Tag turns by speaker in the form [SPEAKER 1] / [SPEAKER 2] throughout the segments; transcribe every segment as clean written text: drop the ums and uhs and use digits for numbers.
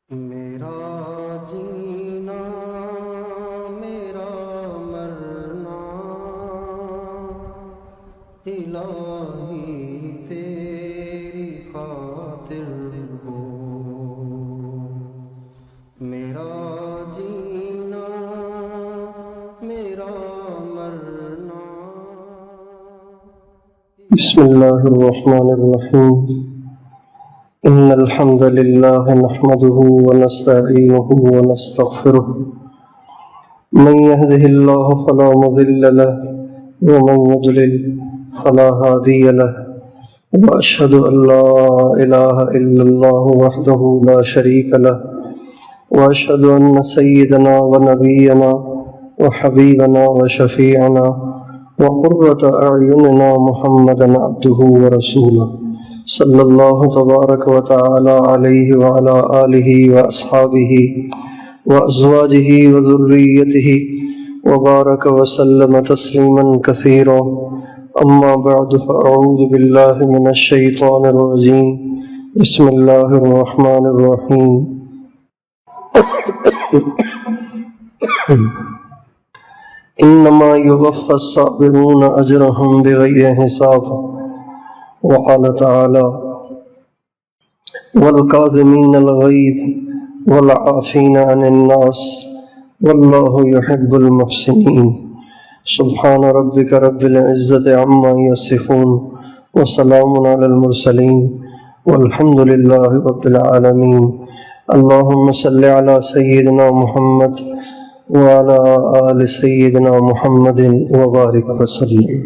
[SPEAKER 1] میرا جینا میرا مرنا الہی تیری خاطر ہو، میرا جینا میرا مرنا۔ بسم اللہ الرحمن الرحیم۔ إن الحمد لله نحمده ونستعينه ونستغفره، من يهده الله فلا مضل له ومن يضلل فلا هادي له، وأشهد أن لا إله إلا الله وحده لا شريك له، وأشهد أن سيدنا ونبينا وحبيبنا وشفيعنا وقرة أعيننا محمدا عبده ورسوله صلی اللہ تبارک و تعالی علیہ وعلی آلہ واصحابہ وازواجہ وذریتہ وبارک وسلم تسلیما کثیرا، اما بعد فاعوذ باللہ من الشیطان الرجیم، بسم اللہ الرحمن الرحیم۔ انما یوفی الصابرون اجرهم بغیر حساب، وقال تعالى والكاظمين الغيظ والعافين عن الناس والله يحب المحسنين۔ سبحان ربك رب العزة عما يصفون وسلام على المرسلين والحمد لله رب العالمين۔ اللهم صل على سيدنا محمد وعلى آل سيدنا محمد وبارك وسلم۔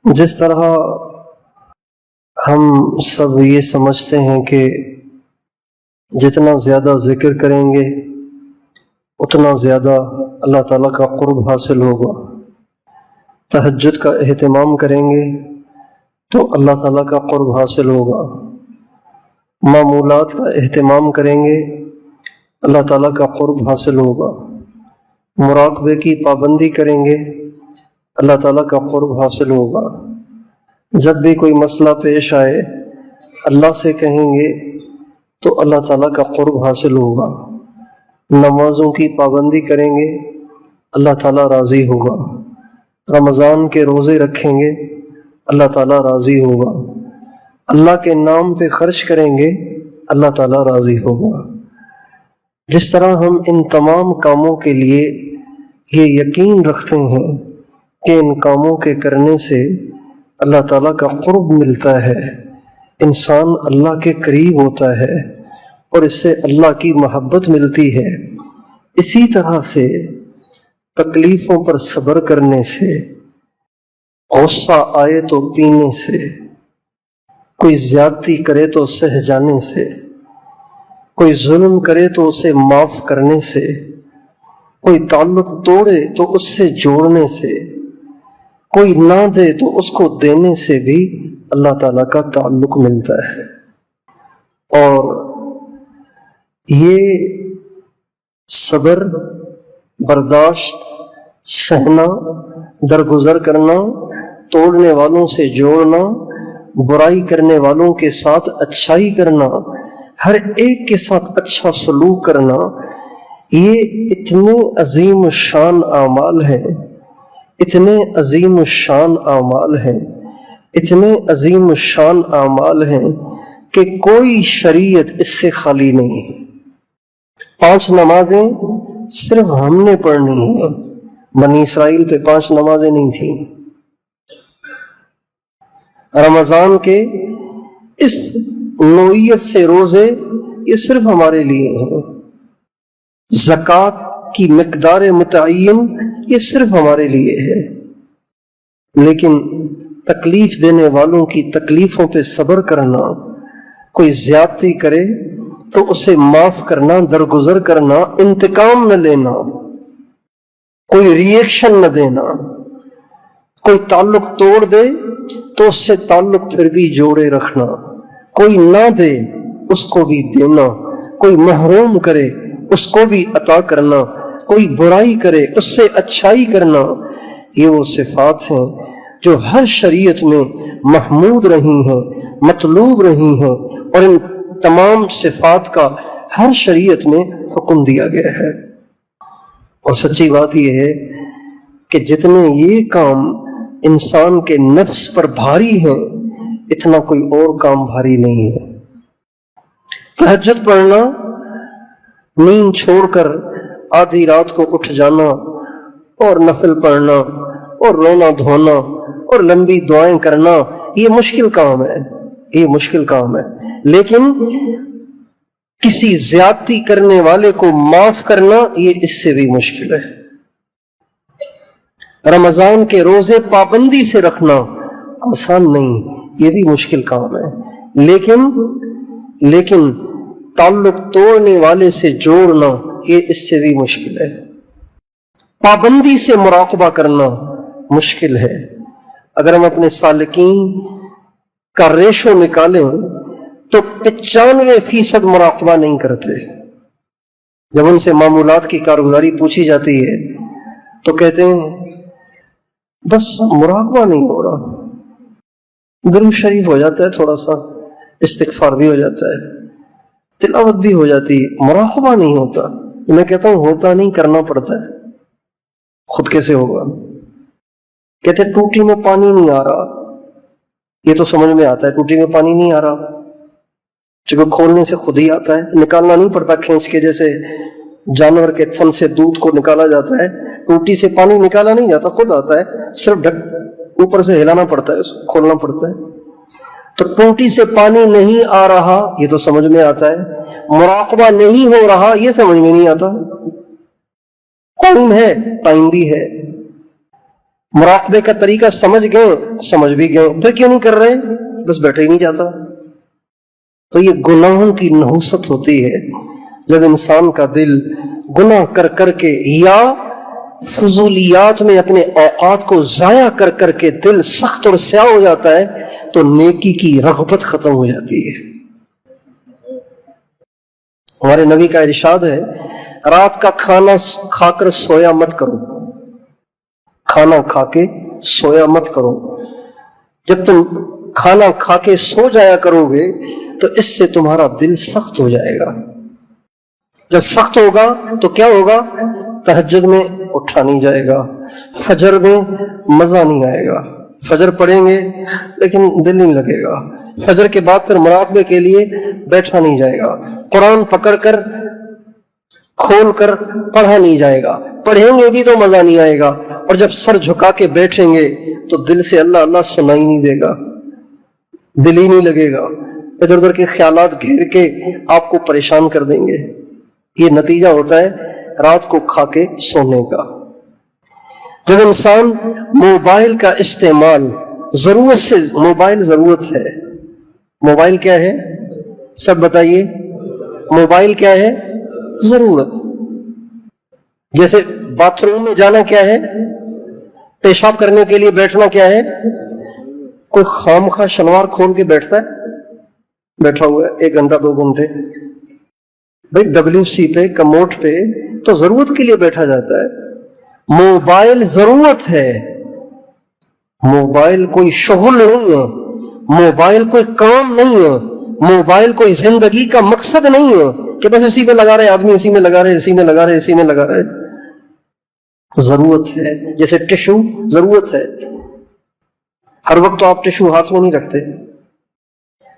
[SPEAKER 1] جس طرح ہم سب یہ سمجھتے ہیں کہ جتنا زیادہ ذکر کریں گے اتنا زیادہ اللہ تعالیٰ کا قرب حاصل ہوگا، تہجد کا اہتمام کریں گے تو اللہ تعالیٰ کا قرب حاصل ہوگا، معمولات کا اہتمام کریں گے اللہ تعالیٰ کا قرب حاصل ہوگا، مراقبے کی پابندی کریں گے اللہ تعالیٰ کا قرب حاصل ہوگا، جب بھی کوئی مسئلہ پیش آئے اللہ سے کہیں گے تو اللہ تعالیٰ کا قرب حاصل ہوگا، نمازوں کی پابندی کریں گے اللہ تعالیٰ راضی ہوگا، رمضان کے روزے رکھیں گے اللہ تعالیٰ راضی ہوگا، اللہ کے نام پہ خرچ کریں گے اللہ تعالیٰ راضی ہوگا۔ جس طرح ہم ان تمام کاموں کے لیے یہ یقین رکھتے ہیں کہ ان کاموں کے کرنے سے اللہ تعالیٰ کا قرب ملتا ہے، انسان اللہ کے قریب ہوتا ہے اور اس سے اللہ کی محبت ملتی ہے، اسی طرح سے تکلیفوں پر صبر کرنے سے، غصہ آئے تو پینے سے، کوئی زیادتی کرے تو سہ جانے سے، کوئی ظلم کرے تو اسے معاف کرنے سے، کوئی تعلق توڑے تو اس سے جوڑنے سے، کوئی نہ دے تو اس کو دینے سے بھی اللہ تعالیٰ کا تعلق ملتا ہے۔ اور یہ صبر، برداشت، سہنا، درگزر کرنا، توڑنے والوں سے جوڑنا، برائی کرنے والوں کے ساتھ اچھائی کرنا، ہر ایک کے ساتھ اچھا سلوک کرنا، یہ اتنے عظیم الشان اعمال ہیں، اتنے عظیم الشان اعمال ہیں، اتنے عظیم الشان اعمال ہیں کہ کوئی شریعت اس سے خالی نہیں ہے۔ 5 نمازیں صرف ہم نے پڑھنی ہیں، بنی اسرائیل پہ 5 نمازیں نہیں تھیں۔ رمضان کے اس نوعیت سے روزے یہ صرف ہمارے لیے ہیں، زکوٰۃ کی مقدار متعین یہ صرف ہمارے لیے ہے، لیکن تکلیف دینے والوں کی تکلیفوں پہ صبر کرنا، کوئی زیادتی کرے تو اسے معاف کرنا، درگزر کرنا، انتقام نہ لینا، کوئی ری ایکشن نہ دینا، کوئی تعلق توڑ دے تو اس سے تعلق پھر بھی جوڑے رکھنا، کوئی نہ دے اس کو بھی دینا، کوئی محروم کرے اس کو بھی عطا کرنا، کوئی برائی کرے اس سے اچھائی کرنا، یہ وہ صفات ہیں جو ہر شریعت میں محمود رہی ہیں، مطلوب رہی ہیں، اور ان تمام صفات کا ہر شریعت میں حکم دیا گیا ہے۔ اور سچی بات یہ ہے کہ جتنے یہ کام انسان کے نفس پر بھاری ہیں اتنا کوئی اور کام بھاری نہیں ہے۔ تہجد پڑھنا، نیند چھوڑ کر آدھی رات کو اٹھ جانا اور نفل پڑھنا اور رونا دھونا اور لمبی دعائیں کرنا، یہ مشکل کام ہے، یہ مشکل کام ہے، لیکن کسی زیادتی کرنے والے کو معاف کرنا یہ اس سے بھی مشکل ہے۔ رمضان کے روزے پابندی سے رکھنا آسان نہیں، یہ بھی مشکل کام ہے، لیکن تعلق توڑنے والے سے جوڑنا یہ اس سے بھی مشکل ہے۔ پابندی سے مراقبہ کرنا مشکل ہے۔ اگر ہم اپنے سالکین کا ریشو نکالیں تو 95% مراقبہ نہیں کرتے۔ جب ان سے معمولات کی کارگزاری پوچھی جاتی ہے تو کہتے ہیں بس مراقبہ نہیں ہو رہا، درود شریف ہو جاتا ہے، تھوڑا سا استغفار بھی ہو جاتا ہے، تلاوت بھی ہو جاتی ہے، مراقبہ نہیں ہوتا۔ میں کہتا ہوں ہوتا نہیں، کرنا پڑتا ہے۔ خود کیسے ہوگا؟ کہتے ٹوٹی میں پانی نہیں آ رہا، یہ تو سمجھ میں آتا ہے ٹوٹی میں پانی نہیں آ رہا، چونکہ کھولنے سے خود ہی آتا ہے، نکالنا نہیں پڑتا کھینچ کے، جیسے جانور کے تھن سے دودھ کو نکالا جاتا ہے، ٹوٹی سے پانی نکالا نہیں جاتا، خود آتا ہے، صرف اوپر سے ہلانا پڑتا ہے، اس کو کھولنا پڑتا ہے۔ تو ٹوٹی سے پانی نہیں آ رہا یہ تو سمجھ میں آتا ہے، مراقبہ نہیں ہو رہا یہ سمجھ میں نہیں آتا۔ ٹائم ہے، ٹائم بھی ہے، مراقبے کا طریقہ سمجھ گئے، سمجھ بھی گئے، پھر کیوں نہیں کر رہے؟ بس بیٹھے ہی نہیں جاتا۔ تو یہ گناہوں کی نحوست ہوتی ہے جب انسان کا دل گناہ کر کر کے یا فضولیات میں اپنے اوقات کو ضائع کر کر کے دل سخت اور سیاہ ہو جاتا ہے تو نیکی کی رغبت ختم ہو جاتی ہے۔ ہمارے نبی کا ارشاد ہے رات کا کھانا کھا کر سویا مت کرو، کھانا کھا کے سویا مت کرو۔ جب تم کھانا کھا کے سو جایا کرو گے تو اس سے تمہارا دل سخت ہو جائے گا۔ جب سخت ہوگا تو کیا ہوگا؟ تہجد میں اٹھا نہیں جائے گا، فجر میں مزہ نہیں آئے گا، فجر پڑھیں گے لیکن دل نہیں لگے گا، فجر کے بعد پھر مراقبے کے لیے بیٹھا نہیں جائے گا، قرآن پکڑ کر کھول کر پڑھا نہیں جائے گا، پڑھیں گے بھی تو مزہ نہیں آئے گا، اور جب سر جھکا کے بیٹھیں گے تو دل سے اللہ اللہ سنائی نہیں دے گا، دل ہی نہیں لگے گا، ادھر ادھر کے خیالات گھیر کے آپ کو پریشان کر دیں گے۔ یہ نتیجہ ہوتا ہے رات کو کھا کے سونے کا۔ جب انسان موبائل کا استعمال ضرورت سے، موبائل ضرورت ہے، موبائل کیا ہے؟ سب بتائیے، موبائل کیا ہے؟ ضرورت۔ جیسے باتھ روم میں جانا کیا ہے؟ پیشاب کرنے کے لیے بیٹھنا کیا ہے؟ کوئی خام خواہ شلوار کھول کے بیٹھتا ہے؟ بیٹھا ہوا ہے 1 گھنٹہ 2 گھنٹے، بھائی WC پہ کموڈ پہ تو ضرورت کے لیے بیٹھا جاتا ہے۔ موبائل ضرورت ہے، موبائل کوئی شغل نہیں ہے، موبائل کوئی کام نہیں ہے، موبائل کوئی زندگی کا مقصد نہیں ہے کہ بس اسی میں لگا رہے آدمی، اسی میں لگا رہے، اسی میں لگا رہے، اسی میں لگا رہے۔ ضرورت ہے، جیسے ٹشو ضرورت ہے، ہر وقت تو آپ ٹشو ہاتھ میں نہیں رکھتے،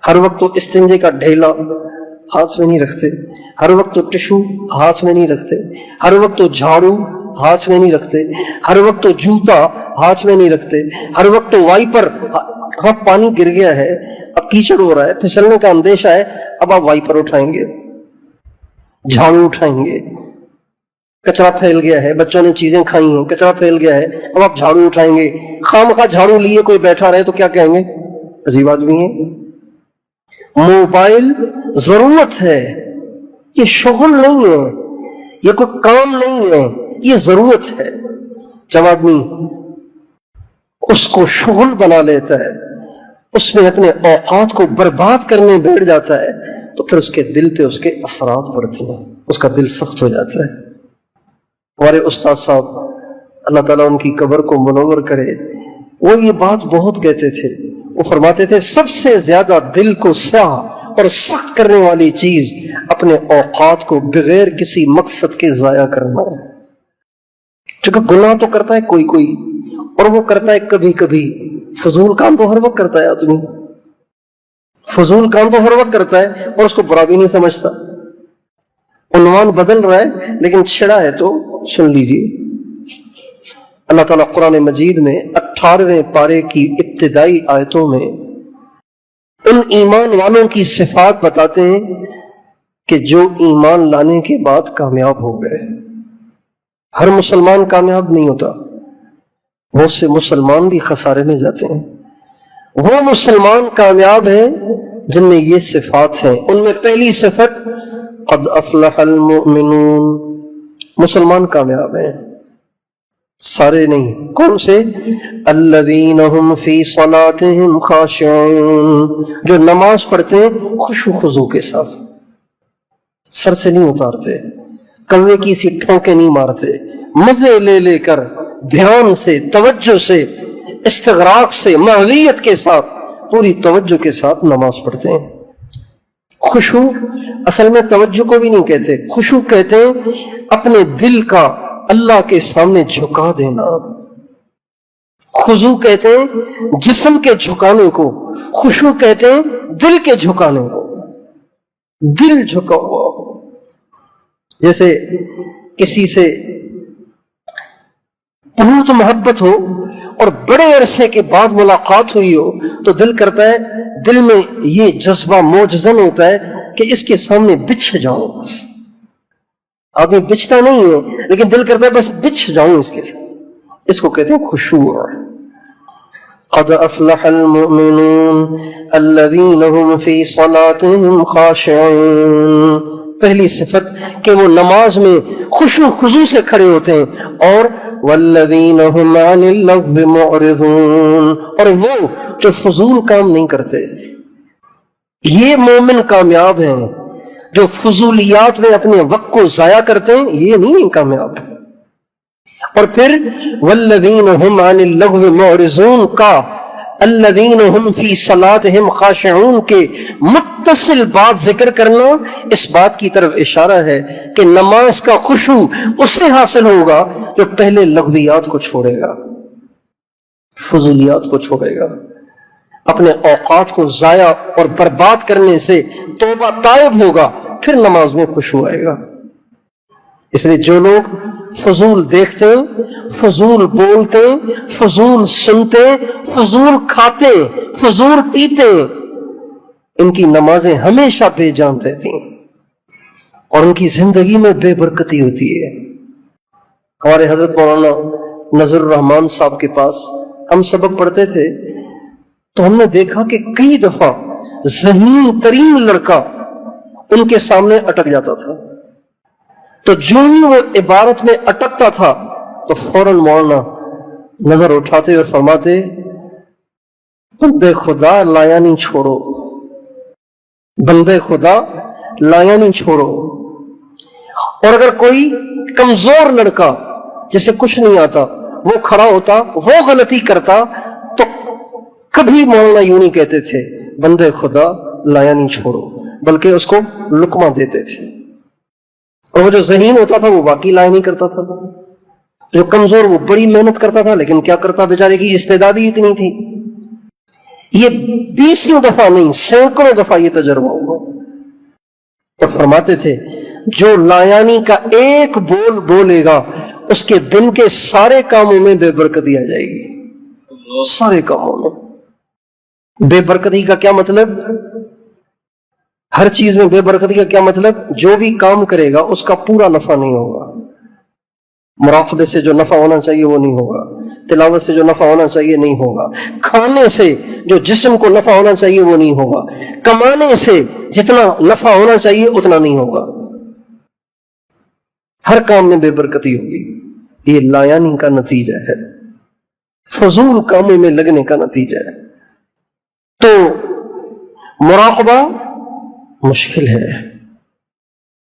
[SPEAKER 1] ہر وقت تو استنجے کا ڈھیلا ہاتھ میں نہیں رکھتے، ہر وقت تو ٹشو ہاتھ میں نہیں رکھتے، ہر وقت تو جھاڑو ہاتھ میں نہیں رکھتے، ہر وقت تو جوتا ہاتھ میں نہیں رکھتے، ہر وقت تو وائپر، ہاں پانی گر گیا ہے، اب کیچڑ ہو رہا ہے، پھسلنے کا اندیشہ ہے، اب آپ وائپر اٹھائیں گے، جھاڑو اٹھائیں گے، کچرا پھیل گیا ہے، بچوں نے چیزیں کھائی ہیں، کچرا پھیل گیا ہے، اب آپ جھاڑو اٹھائیں گے۔ خام خواہ جھاڑو لیے کوئی بیٹھا رہے تو کیا کہیں گے؟ عجیب آدمی ہے۔ موبائل ضرورت ہے، یہ شغل نہیں ہے، یہ کوئی کام نہیں ہے، یہ ضرورت ہے۔ جب آدمی اس کو شغل بنا لیتا ہے، اس میں اپنے اوقات کو برباد کرنے بیٹھ جاتا ہے تو پھر اس کے دل پہ اس کے اثرات پڑتے ہیں۔ اس کا دل سخت ہو جاتا ہے۔ ہمارے استاد صاحب اللہ تعالیٰ ان کی قبر کو منور کرے، وہ یہ بات بہت کہتے تھے، وہ فرماتے تھے سب سے زیادہ دل کو سیاہ اور سخت کرنے والی چیز اپنے اوقات کو بغیر کسی مقصد کے ضائع کرنا ہے۔ چونکہ گناہ تو کرتا ہے کوئی کوئی، اور وہ کرتا ہے کبھی کبھی، فضول کام تو ہر وقت کرتا ہے آدمی، فضول کام تو ہر وقت کرتا ہے اور اس کو برا بھی نہیں سمجھتا۔ عنوان بدل رہا ہے لیکن چھڑا ہے تو سن لیجیے۔ اللہ تعالیٰ قرآن مجید میں 18ویں پارے کی ابتدائی آیتوں میں ان ایمان والوں کی صفات بتاتے ہیں کہ جو ایمان لانے کے بعد کامیاب ہو گئے۔ ہر مسلمان کامیاب نہیں ہوتا، بہت سے مسلمان بھی خسارے میں جاتے ہیں۔ وہ مسلمان کامیاب ہیں جن میں یہ صفات ہیں۔ ان میں پہلی صفت قد افلح المؤمنون، مسلمان کامیاب ہیں، سارے نہیں۔ کون سے؟ الذین هم فی صلاتهم خاشعون، جو نماز پڑھتے ہیں خشوع و خضوع کے ساتھ، سر سے نہیں اتارتے، کوے کی سی ٹھونکے نہیں مارتے، مزے لے لے کر دھیان سے، توجہ سے، استغراق سے، محویت کے ساتھ، پوری توجہ کے ساتھ نماز پڑھتے ہیں۔ خشوع اصل میں توجہ کو بھی نہیں کہتے، خشوع کہتے ہیں اپنے دل کا اللہ کے سامنے جھکا دینا۔ خضوع کہتے ہیں جسم کے جھکانے کو، خشوع کہتے ہیں دل کے جھکانے کو، دل جھکا ہوا ہو۔ جیسے کسی سے بہت محبت ہو اور بڑے عرصے کے بعد ملاقات ہوئی ہو تو دل کرتا ہے، دل میں یہ جذبہ موجزن ہوتا ہے کہ اس کے سامنے بچھ جاؤں، بس آدمی بچتا نہیں ہے لیکن دل کرتا ہے بس بچھ جاؤں اس کے ساتھ، اس کو کہتے ہیں خشوع۔ قد افلح المؤمنون الذین هم فی صلاتهم خاشعون، پہلی صفت کہ وہ نماز میں خشوع خضوع سے کھڑے ہوتے ہیں۔ اور والذین هم عن اللغو معرضون، اور وہ جو فضول کام نہیں کرتے، یہ مومن کامیاب ہیں۔ جو فضولیات میں اپنے وقت کو ضائع کرتے ہیں یہ نہیں ہیں کامیاب۔ اور پھر والذین هم عن اللغو معرضون کا الذین هم فی صلاتهم خاشعون کے متصل بات ذکر کرنا اس بات کی طرف اشارہ ہے کہ نماز کا خشوع اسے حاصل ہوگا جو پہلے لغویات کو چھوڑے گا، فضولیات کو چھوڑے گا، اپنے اوقات کو ضائع اور برباد کرنے سے توبہ تائب ہوگا، پھر نماز میں خشوع آئے گا۔ اس لیے جو لوگ فضول دیکھتے ہیں، فضول بولتے ہیں، فضول سنتے ہیں، فضول کھاتے ہیں، فضول پیتے ہیں، ان کی نمازیں ہمیشہ بے جان رہتی ہیں اور ان کی زندگی میں بے برکتی ہوتی ہے۔ ہمارے حضرت مولانا نذر الرحمان صاحب کے پاس ہم سبق پڑھتے تھے تو ہم نے دیکھا کہ کئی دفعہ ذہین ترین لڑکا ان کے سامنے اٹک جاتا تھا، تو جو ہی وہ عبارت میں اٹکتا تھا تو فوراً مولانا نظر اٹھاتے اور فرماتے بندے خدا لایا نہیں چھوڑو، بندے خدا لایا نہیں چھوڑو۔ اور اگر کوئی کمزور لڑکا جسے کچھ نہیں آتا وہ کھڑا ہوتا، وہ غلطی کرتا، تو کبھی مولانا یوں نہیں کہتے تھے بندے خدا لایا نہیں چھوڑو، بلکہ اس کو لقمہ دیتے تھے۔ اور وہ جو ذہین ہوتا تھا وہ واقعی لایا نہیں کرتا تھا، جو کمزور وہ بڑی محنت کرتا تھا لیکن کیا کرتا، بیچارے کی استعدادی اتنی تھی۔ یہ 20 دفعہ نہیں، سینکڑوں دفعہ یہ تجربہ ہوا۔ اور فرماتے تھے جو لایانی کا ایک بول بولے گا اس کے دن کے سارے کاموں میں بے برکتی آ جائے گی، سارے کاموں میں۔ بے برکتی کا کیا مطلب؟ ہر چیز میں بے برکتی کا کیا مطلب؟ جو بھی کام کرے گا اس کا پورا نفع نہیں ہوگا، مراقبے سے جو نفع ہونا چاہیے وہ نہیں ہوگا، تلاوت سے جو نفع ہونا چاہیے نہیں ہوگا، کھانے سے جو جسم کو نفع ہونا چاہیے وہ نہیں ہوگا، کمانے سے جتنا نفع ہونا چاہیے اتنا نہیں ہوگا، ہر کام میں بے برکتی ہوگی۔ یہ لایانی کا نتیجہ ہے، فضول کاموں میں لگنے کا نتیجہ ہے۔ تو مراقبہ مشکل ہے،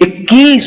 [SPEAKER 1] 21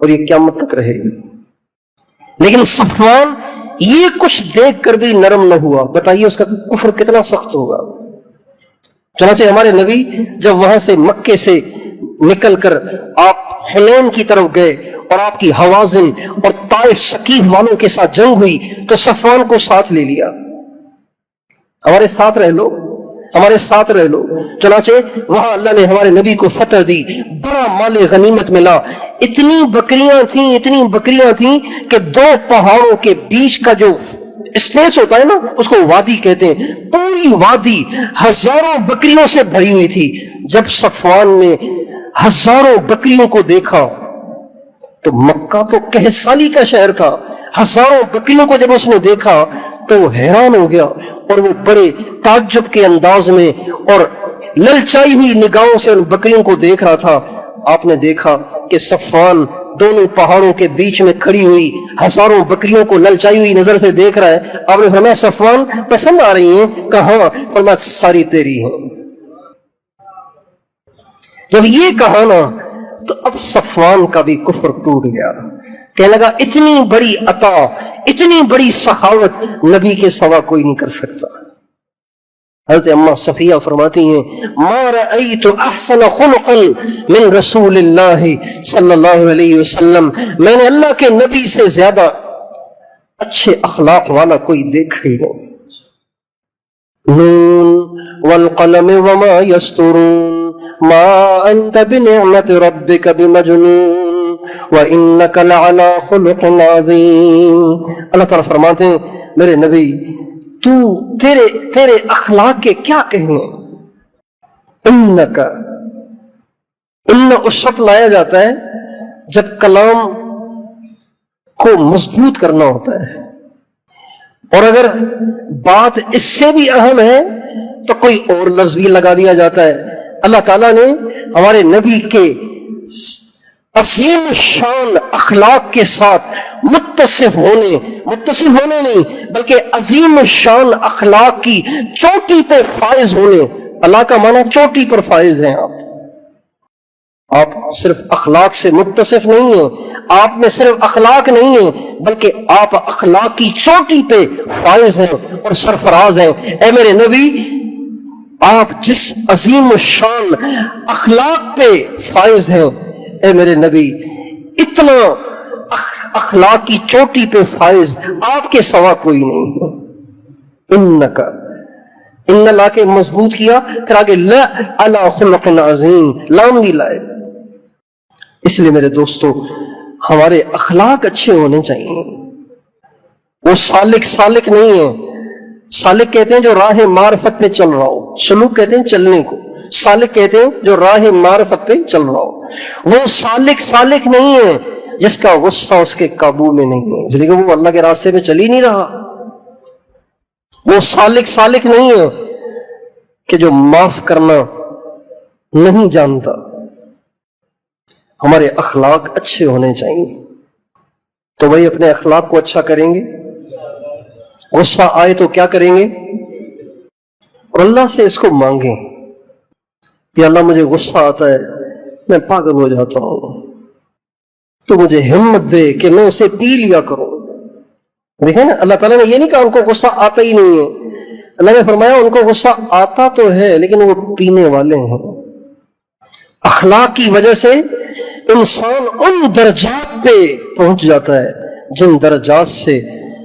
[SPEAKER 1] اور یہ قیامت تک رہے گی۔ لیکن صفوان یہ کچھ دیکھ کر بھی نرم نہ ہوا۔ بتائیے اس کا کفر کتنا سخت ہوگا۔ چنانچہ ہمارے نبی جب وہاں سے مکے سے نکل کر آپ حنین کی طرف گئے اور آپ کی حوازن اور طائف ثقیف والوں کے ساتھ جنگ ہوئی تو صفوان کو ساتھ لے لیا، ہمارے ساتھ رہ لو، ہمارے ساتھ رہ لو۔ چنانچہ وہاں اللہ نے ہمارے نبی کو فتح دی، بڑا مال غنیمت ملا، اتنی بکریاں تھیں کہ 2 پہاڑوں کے بیچ کا جو اسپیس ہوتا ہے نا اس کو وادی کہتے ہیں، پوری وادی ہزاروں بکریوں سے بھری ہوئی تھی۔ جب صفوان نے ہزاروں بکریوں کو دیکھا تو مکہ تو قحط سالی کا شہر تھا، ہزاروں بکریوں کو جب اس نے دیکھا تو وہ حیران ہو گیا اور وہ بڑے تعجب کے انداز میں اور للچائی ہوئی نگاہوں سے ان بکریوں کو دیکھ رہا تھا۔ آپ نے دیکھا کہ صفوان دونوں پہاڑوں کے بیچ میں کھڑی ہوئی ہزاروں بکریوں کو للچائی ہوئی نظر سے دیکھ رہا ہے۔ آپ نے فرمایا صفوان پسند آ رہی ہیں؟ کہاں؟ فرمایا ساری تیری ہیں۔ جب یہ کہا نا تو اب صفوان کا بھی کفر ٹوٹ گیا، کہنے لگا اتنی بڑی عطا، اتنی بڑی سخاوت نبی کے سوا کوئی نہیں کر سکتا۔ حضرت اماں صفیہ فرماتی ہیں ما رأیت احسن خلقا من رسول اللہ صلی اللہ علیہ وسلم، میں نے اللہ کے نبی سے زیادہ اچھے اخلاق والا کوئی دیکھا ہی نہیں۔ نون والقلم وما یسطرون ما انت بنعمت ربک بمجنون وانک لعلی خلق عظیم۔ اللہ تعالیٰ فرماتے ہیں میرے نبی تیرے اخلاق کے کیا کہنے۔ انکا، ان اس وقت لایا جاتا ہے جب کلام کو مضبوط کرنا ہوتا ہے، اور اگر بات اس سے بھی اہم ہے تو کوئی اور لفظ بھی لگا دیا جاتا ہے۔ اللہ تعالیٰ نے ہمارے نبی کے عظیم شان اخلاق کے ساتھ متصف ہونے نہیں بلکہ عظیم شان اخلاق کی چوٹی پہ فائز ہونے، اللہ کا معنی چوٹی پر فائز ہیں آپ صرف اخلاق سے متصف نہیں ہیں، آپ میں صرف اخلاق نہیں ہیں بلکہ آپ اخلاق کی چوٹی پہ فائز ہیں اور سرفراز ہیں۔ اے میرے نبی، آپ جس عظیم شان اخلاق پہ فائز ہیں، اے میرے نبی اتنا اخلاق کی چوٹی پہ فائز آپ کے سوا کوئی نہیں ہے۔ انکا، ان لا کے مضبوط کیا، پھر آگے لا علی خلق عظیم، لام بھی لائے۔ اس لیے میرے دوستو ہمارے اخلاق اچھے ہونے چاہیے۔ وہ سالک نہیں ہے۔ سالک کہتے ہیں جو راہ معرفت پہ چل رہا ہو، سلوک کہتے ہیں چلنے کو، سالک کہتے ہیں جو راہ معرفت پہ چل رہا ہو۔ وہ سالک نہیں ہے جس کا غصہ اس کے قابو میں نہیں ہے، اس لیے کہ وہ اللہ کے راستے پہ چل ہی نہیں رہا۔ وہ سالک نہیں ہے کہ جو معاف کرنا نہیں جانتا۔ ہمارے اخلاق اچھے ہونے چاہیے، تو وہی اپنے اخلاق کو اچھا کریں گے۔ غصہ آئے تو کیا کریں گے؟ اور اللہ سے اس کو مانگیں کہ اللہ مجھے غصہ آتا ہے، میں پاگل ہو جاتا ہوں، تو مجھے ہمت دے کہ میں اسے پی لیا کروں۔ دیکھیں نا، اللہ تعالیٰ نے یہ نہیں کہا ان کو غصہ آتا ہی نہیں ہے، اللہ نے فرمایا ان کو غصہ آتا تو ہے لیکن وہ پینے والے ہیں۔ اخلاق کی وجہ سے انسان ان درجات پہ پہنچ جاتا ہے جن درجات سے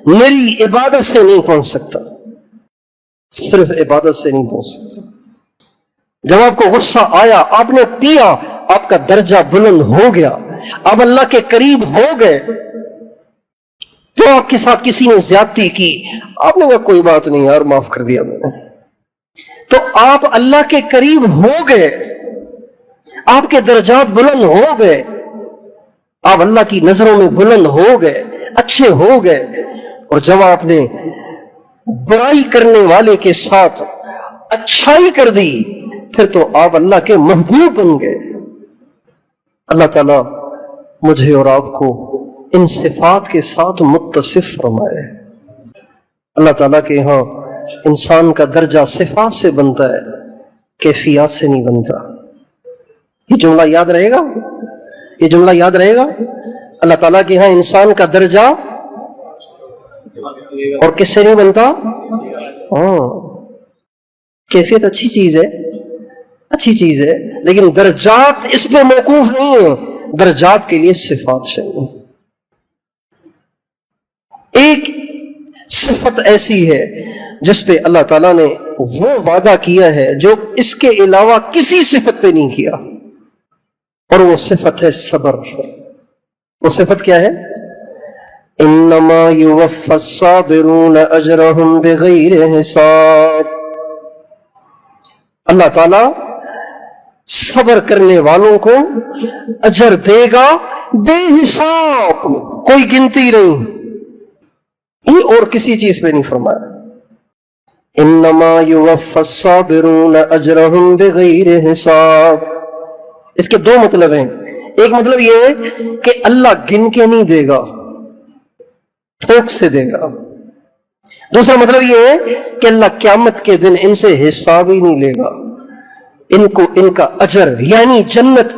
[SPEAKER 1] میری عبادت سے نہیں پہنچ سکتا، صرف عبادت سے نہیں پہنچ سکتا۔ جب آپ کو غصہ آیا، آپ نے پیا، آپ کا درجہ بلند ہو گیا، آپ اللہ کے قریب ہو گئے۔ تو آپ کے ساتھ کسی نے زیادتی کی، آپ نے کہا کوئی بات نہیں یار، معاف کر دیا میں نے، تو آپ اللہ کے قریب ہو گئے، آپ کے درجات بلند ہو گئے، آپ اللہ کی نظروں میں بلند ہو گئے، اچھے ہو گئے۔ اور جب آپ نے برائی کرنے والے کے ساتھ اچھائی کر دی، پھر تو آپ اللہ کے محبوب بن گئے۔ اللہ تعالیٰ مجھے اور آپ کو ان صفات کے ساتھ متصف فرمائے۔ اللہ تعالیٰ کے ہاں انسان کا درجہ صفات سے بنتا ہے، کیفیات سے نہیں بنتا۔ یہ جملہ یاد رہے گا، یہ جملہ یاد رہے گا۔ اللہ تعالیٰ کے ہاں انسان کا درجہ اور کس سے نہیں بنتا؟ ہاں، کیفیت اچھی چیز ہے، اچھی چیز ہے، لیکن درجات اس پہ موقوف نہیں ہیں، درجات کے لیے صفات چاہیے۔ ایک صفت ایسی ہے جس پہ اللہ تعالیٰ نے وہ وعدہ کیا ہے جو اس کے علاوہ کسی صفت پہ نہیں کیا، اور وہ صفت ہے صبر۔ وہ صفت کیا ہے؟ انما یوفی الصابرون اجرہم بغیر حساب۔ اللہ تعالیٰ صبر کرنے والوں کو اجر دے گا بے حساب، کوئی گنتی نہیں، یہ اور کسی چیز پہ نہیں فرمایا۔ انما یوفی الصابرون اجرہم بغیر حساب۔ اس کے دو مطلب ہیں، ایک مطلب یہ ہے کہ اللہ گن کے نہیں دے گا، تھوک سے دے گا۔ دوسرا مطلب یہ ہے کہ اللہ قیامت کے دن ان سے حساب ہی نہیں لے گا، ان کو ان کا اجر یعنی جنت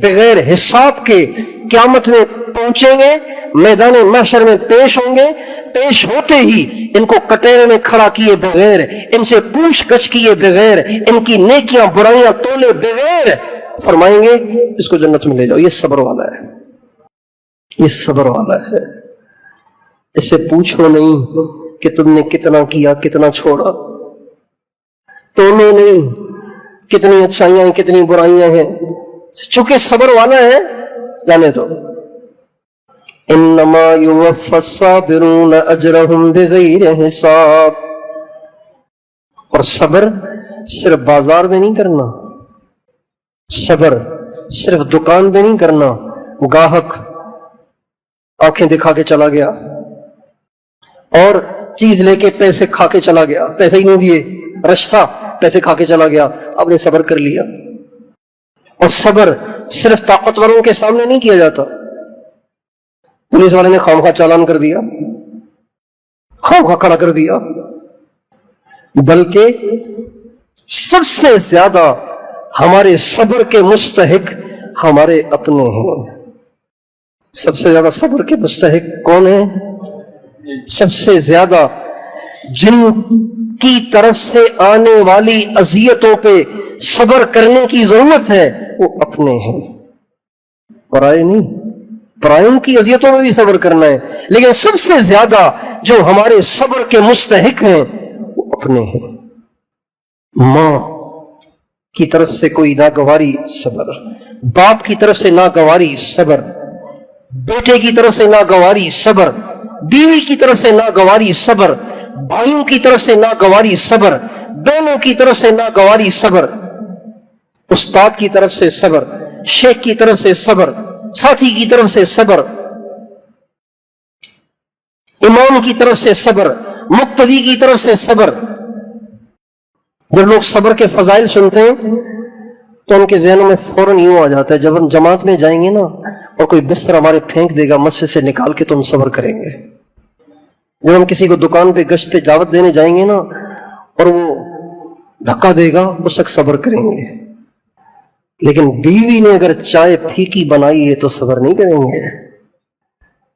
[SPEAKER 1] بغیر حساب کے قیامت میں پہنچیں گے، میدان محشر میں پیش ہوں گے، پیش ہوتے ہی ان کو کٹہرے میں کھڑا کیے بغیر، ان سے پوچھ گچھ کیے بغیر، ان کی نیکیاں برائیاں تولے بغیر فرمائیں گے اس کو جنت میں لے جاؤ۔ یہ صبر والا ہے، یہ صبر والا ہے۔ اس سے پوچھو نہیں کہ تم نے کتنا کیا، کتنا چھوڑا، تولو نہیں کتنی اچھائیاں ہیں، کتنی برائیاں ہیں، چونکہ صبر والا ہے جانے دو۔ انما یوفی الصابرون اجرہم بغیر حساب۔ اور صبر صرف بازار میں نہیں کرنا، صبر صرف دکان پہ نہیں کرنا، گاہک آنکھیں دکھا کے چلا گیا اور چیز لے کے پیسے کھا کے چلا گیا، پیسے ہی نہیں دیے، رش تھا، پیسے کھا کے چلا گیا، آپ نے صبر کر لیا۔ اور صبر صرف طاقتوروں کے سامنے نہیں کیا جاتا، پولیس والے نے خواہ چالان کر دیا، خواہ کھڑا کر دیا، بلکہ سب سے زیادہ ہمارے صبر کے مستحق ہمارے اپنے ہیں۔ سب سے زیادہ صبر کے مستحق کون ہیں؟ سب سے زیادہ جن کی طرف سے آنے والی اذیتوں پہ صبر کرنے کی ضرورت ہے وہ اپنے ہیں، پرائے نہیں۔ پرائوں کی اذیتوں میں بھی صبر کرنا ہے، لیکن سب سے زیادہ جو ہمارے صبر کے مستحق ہیں وہ اپنے ہیں۔ ماں کی طرف سے کوئی ناگواری صبر، باپ کی طرف سے ناگواری صبر، بیٹے کی طرف سے ناگواری صبر، بیوی کی طرف سے ناگواری صبر، بھائیوں کی طرف سے ناگواری صبر، دونوں کی طرف سے ناگواری صبر، استاد کی طرف سے صبر، شیخ کی طرف سے صبر، ساتھی کی طرف سے صبر، امام کی طرف سے صبر، مقتدی کی طرف سے صبر۔ جب لوگ صبر کے فضائل سنتے ہیں تو ان کے ذہنوں میں فوراً یوں آ جاتا ہے، جب ہم جماعت میں جائیں گے نا اور کوئی بستر ہمارے پھینک دے گا مسجد سے نکال کے تو ہم صبر کریں گے۔ جب ہم کسی کو دکان پہ گشت پہ دعوت دینے جائیں گے نا اور وہ دھکا دے گا اس وقت صبر کریں گے، لیکن بیوی نے اگر چائے پھیکی بنائی ہے تو صبر نہیں کریں گے۔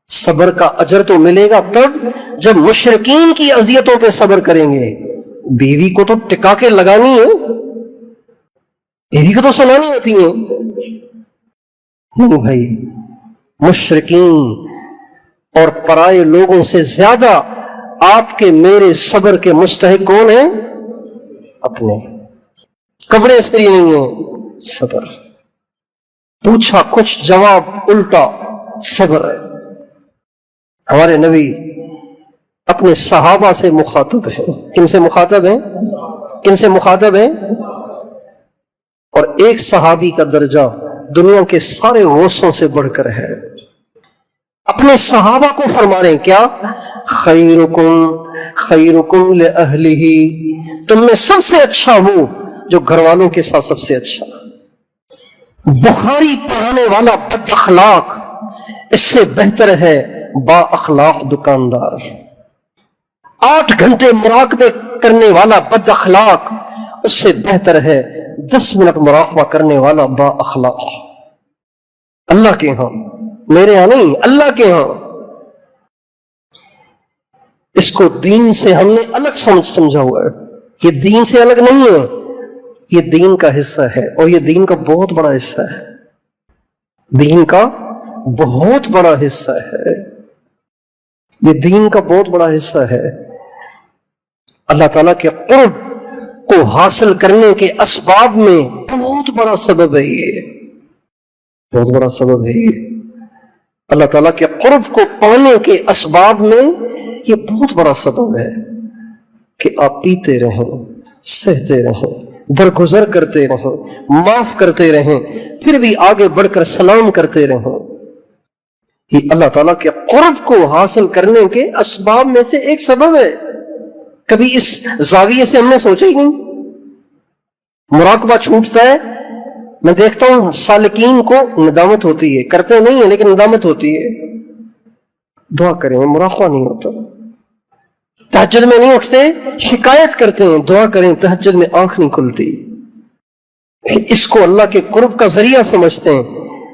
[SPEAKER 1] صبر کا اجر تو ملے گا تب جب مشرکین کی اذیتوں پہ صبر کریں گے۔ بیوی کو تو ٹکا کے لگانی ہے، بیوی کو تو سنانی ہوتی ہے۔ نہیں بھائی، مشرکین اور پرائے لوگوں سے زیادہ آپ کے میرے صبر کے مستحق کون ہیں؟ اپنے۔ کپڑے استری نہیں ہیں، صبر۔ پوچھا کچھ جواب الٹا، صبر ہے۔ ہمارے نبی اپنے صحابہ سے مخاطب ہیں۔ کن سے مخاطب ہیں؟ کن سے مخاطب ہیں؟ اور ایک صحابی کا درجہ دنیا کے سارے غوثوں سے بڑھ کر ہے۔ اپنے صحابہ کو فرما رہے ہیں کیا؟ خیرکم لأہلہ، تم میں سب سے اچھا وہ جو گھر والوں کے ساتھ سب سے اچھا۔ بخاری پڑھانے والا بد اخلاق اس سے بہتر ہے با اخلاق دکاندار۔ 8 گھنٹے مراقبے کرنے والا بد اخلاق اس سے بہتر ہے 10 منٹ مراقبہ کرنے والا با اخلاق۔ اللہ کے ہاں میرے ہاں نہیں، اللہ کے ہاں۔ اس کو دین سے ہم نے الگ سمجھا ہوا ہے، یہ دین سے الگ نہیں ہے، یہ دین کا حصہ ہے، اور یہ دین کا بہت بڑا حصہ ہے، دین کا بہت بڑا حصہ ہے، یہ دین کا بہت بڑا حصہ ہے۔ اللہ تعالیٰ کے قرب کو حاصل کرنے کے اسباب میں بہت بڑا سبب ہے، یہ بہت بڑا سبب ہے یہ۔ اللہ تعالیٰ کے قرب کو پانے کے اسباب میں یہ بہت بڑا سبب ہے کہ آپ پیتے رہیں، سہتے رہیں، درگزر کرتے رہیں، معاف کرتے رہیں، پھر بھی آگے بڑھ کر سلام کرتے رہیں۔ یہ اللہ تعالیٰ کے قرب کو حاصل کرنے کے اسباب میں سے ایک سبب ہے۔ کبھی اس زاویے سے ہم نے سوچا ہی نہیں۔ مراقبہ چھوٹتا ہے، میں دیکھتا ہوں سالکین کو ندامت ہوتی ہے، کرتے نہیں ہیں لیکن ندامت ہوتی ہے۔ دعا کریں، مراقبہ نہیں ہوتا۔ تہجد میں نہیں اٹھتے، شکایت کرتے ہیں، دعا کریں، تہجد میں آنکھ نہیں کھلتی۔ اس کو اللہ کے قرب کا ذریعہ سمجھتے ہیں،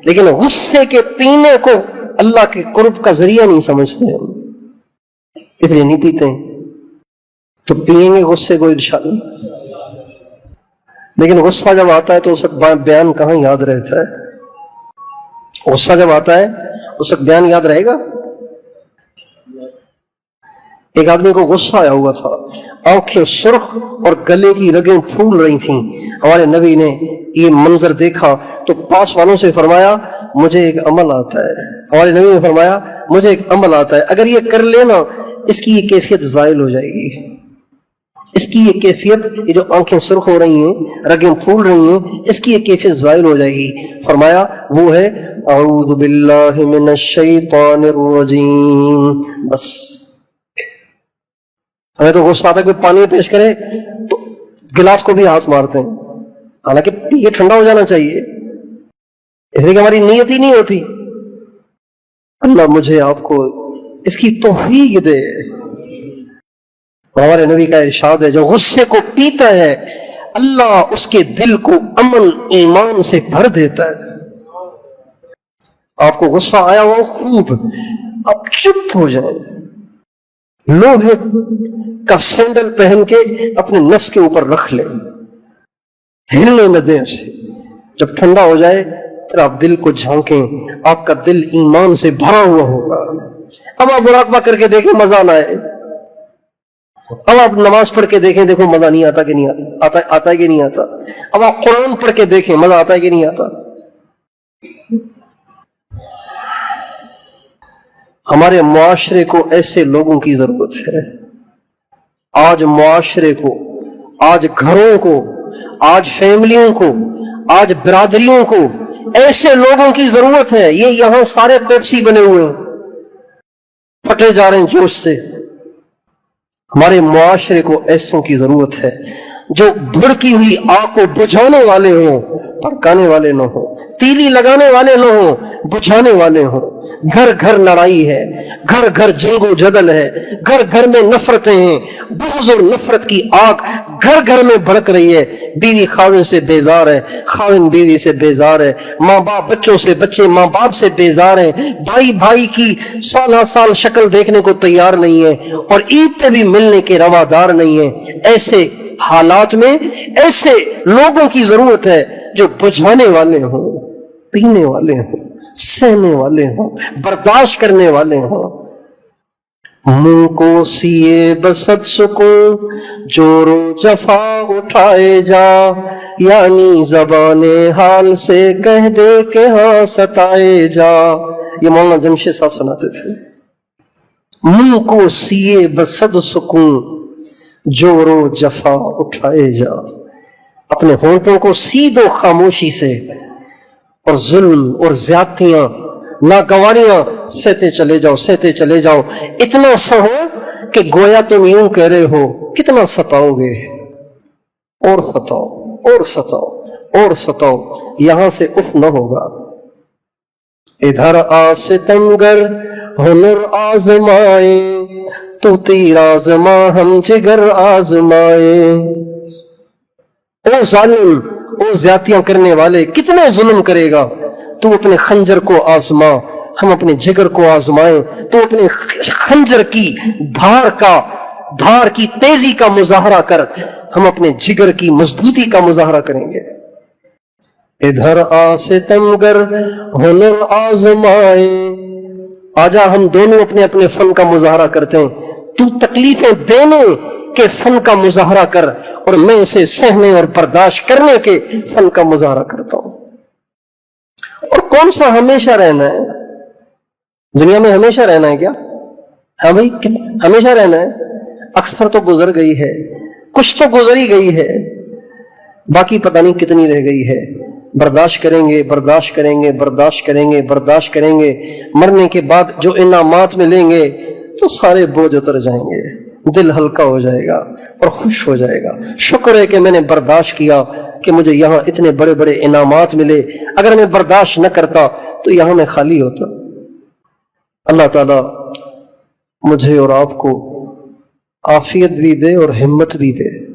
[SPEAKER 1] لیکن غصے کے پینے کو اللہ کے قرب کا ذریعہ نہیں سمجھتے ہیں، اس لیے نہیں پیتے ہیں۔ تو پیئیں گے غصے کو انشاءاللہ، لیکن غصہ جب آتا ہے تو اس وقت بیان کہاں یاد رہتا ہے؟ غصہ جب آتا ہے اس وقت بیان یاد رہے گا؟ ایک آدمی کو غصہ آیا ہوا تھا، آنکھیں سرخ اور گلے کی رگیں پھول رہی تھیں۔ ہمارے نبی نے یہ منظر دیکھا تو پاس والوں سے فرمایا مجھے ایک عمل آتا ہے۔ ہمارے نبی نے فرمایا مجھے ایک عمل آتا ہے، اگر یہ کر لینا اس کی یہ کیفیت زائل ہو جائے گی، اس کی یہ کیفیت، یہ جو آنکھیں سرخ ہو رہی ہیں، رگیں پھول رہی ہیں، اس کی یہ کیفیت زائل ہو جائے گی۔ فرمایا وہ ہے اعوذ باللہ من الشیطان الرجیم۔ بس ہمیں تو غصہ آتا ہے کہ پانی پیش کرے تو گلاس کو بھی ہاتھ مارتے ہیں، حالانکہ یہ ٹھنڈا ہو جانا چاہیے، اس لیے کہ ہماری نیت ہی نہیں ہوتی۔ اللہ مجھے آپ کو اس کی توفیق دے۔ ہمارے نبی کا ارشاد ہے جو غصے کو پیتا ہے اللہ اس کے دل کو امن ایمان سے بھر دیتا ہے۔ آپ کو غصہ آیا ہوا خوب، آپ چپ ہو جائیں، لوہے کا سینڈل پہن کے اپنے نفس کے اوپر رکھ لیں، ہلنے نہ دیں اسے۔ جب ٹھنڈا ہو جائے پھر آپ دل کو جھانکیں، آپ کا دل ایمان سے بھرا ہوا ہوگا۔ اب آپ مراقبہ کر کے دیکھیں مزہ نہ آئے، اب آپ نماز پڑھ کے دیکھیں، دیکھو مزہ نہیں آتا کہ نہیں آتا ہے کہ نہیں آتا۔ اب آپ قرآن پڑھ کے دیکھیں مزہ آتا ہے کہ نہیں آتا۔ ہمارے معاشرے کو ایسے لوگوں کی ضرورت ہے۔ آج معاشرے کو، آج گھروں کو، آج فیملیوں کو، آج برادریوں کو ایسے لوگوں کی ضرورت ہے۔ یہ یہاں سارے پیپسی بنے ہوئے ہیں، پھٹے جا رہے ہیں جوش سے۔ ہمارے معاشرے کو ایسوں کی ضرورت ہے جو بھڑکی ہوئی آگ کو بجھانے والے ہوں، بھڑکانے والے نہ ہوں، تیلی لگانے والے نہ ہوں، بجھانے والے ہوں۔ گھر گھر لڑائی ہے، گھر گھر جنگ و جدل ہے، گھر گھر میں نفرتیں ہیں، بغض اور نفرت کی آگ گھر گھر میں بھڑک رہی ہے۔ بیوی خاوند سے بیزار ہے، خاوند بیوی سے بیزار ہے، ماں باپ بچوں سے، بچے ماں باپ سے بیزار ہیں، بھائی بھائی کی سالہ سال شکل دیکھنے کو تیار نہیں ہے، اور عید پہ بھی ملنے کے روادار نہیں ہے۔ ایسے حالات میں ایسے لوگوں کی ضرورت ہے جو بجھانے والے ہوں، پینے والے ہوں، سہنے والے ہوں، برداشت کرنے والے ہوں۔ منہ کو سیے بسد سکون جور و جفا اٹھائے جا، یعنی زبان حال سے کہہ دے کہ ہاں ستائے جا۔ یہ مولانا جمشید صاحب سناتے تھے۔ منہ کو سیے بسد سکون جور و جفا اٹھائے جا، اپنے ہونٹوں کو سی دو خاموشی سے، اور ظلم اور زیادتیاں ناگواریاں سہتے چلے جاؤ، سہتے چلے جاؤ، اتنا سہو کہ گویا تم یوں کہہ رہے ہو کتنا ستاؤ گے، اور ستاؤ اور ستاؤ اور ستاؤ، یہاں سے اف نہ ہوگا۔ ادھر آ ستمگر ہنر آزمائے، تو تیر آزما ہم جگر آزمائے۔ او ظالم، او زیادتیاں کرنے والے، کتنے ظلم کرے گا، تو اپنے خنجر کو آزما، ہم اپنے جگر کو آزمائیں تو اپنے خنجر کی دھار کی تیزی کا مظاہرہ کر ہم اپنے جگر کی مضبوطی کا مظاہرہ کریں گے۔ ادھر آ ستمگر ہنر آزمائے، آجا ہم دونوں اپنے اپنے فن کا مظاہرہ کرتے ہیں، تو تکلیفیں دینے کے فن کا مظاہرہ کر اور میں اسے سہنے اور برداشت کرنے کے فن کا مظاہرہ کرتا ہوں۔ اور کون سا ہمیشہ رہنا ہے؟ دنیا میں ہمیشہ رہنا ہے کیا؟ ہاں بھائی، ہمیشہ رہنا ہے؟ اکثر تو گزر گئی ہے، کچھ تو گزر ہی گئی ہے، باقی پتہ نہیں کتنی رہ گئی ہے۔ برداشت کریں گے، برداشت کریں گے، برداشت کریں گے، برداشت کریں گے، مرنے کے بعد جو انعامات ملیں گے تو سارے بوجھ اتر جائیں گے، دل ہلکا ہو جائے گا اور خوش ہو جائے گا۔ شکر ہے کہ میں نے برداشت کیا کہ مجھے یہاں اتنے بڑے بڑے انعامات ملے، اگر میں برداشت نہ کرتا تو یہاں میں خالی ہوتا۔ اللہ تعالیٰ مجھے اور آپ کو عافیت بھی دے اور ہمت بھی دے۔